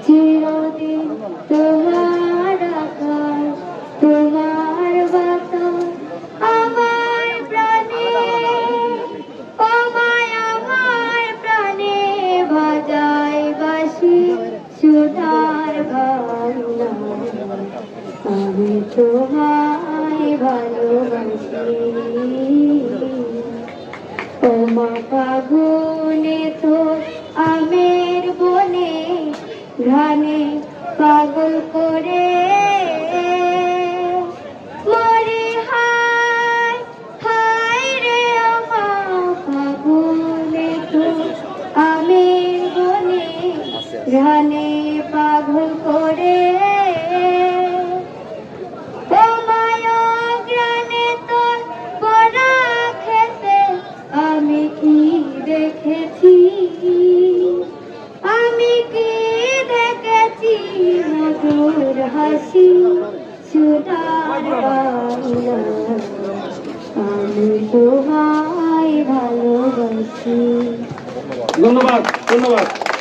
চিরদিন তোমার আকাশ তোমার বাতাস আমার প্রাণে আমার প্রাণে বাজায় বাঁশি সুধার বাংলা আমি তোমায় ভালোবাসি ওমা ফাগুনে তোর আমের বনে ঘ্রাণে পাগল করে মরে হায় হায় রে ওমা ফাগুনে তোর আমের বনে ঘ্রাণে পাগল করে মধুর হাসি সুধার বাংলা আমি তোমায় ভালোবাসি। ধন্যবাদ ধন্যবাদ।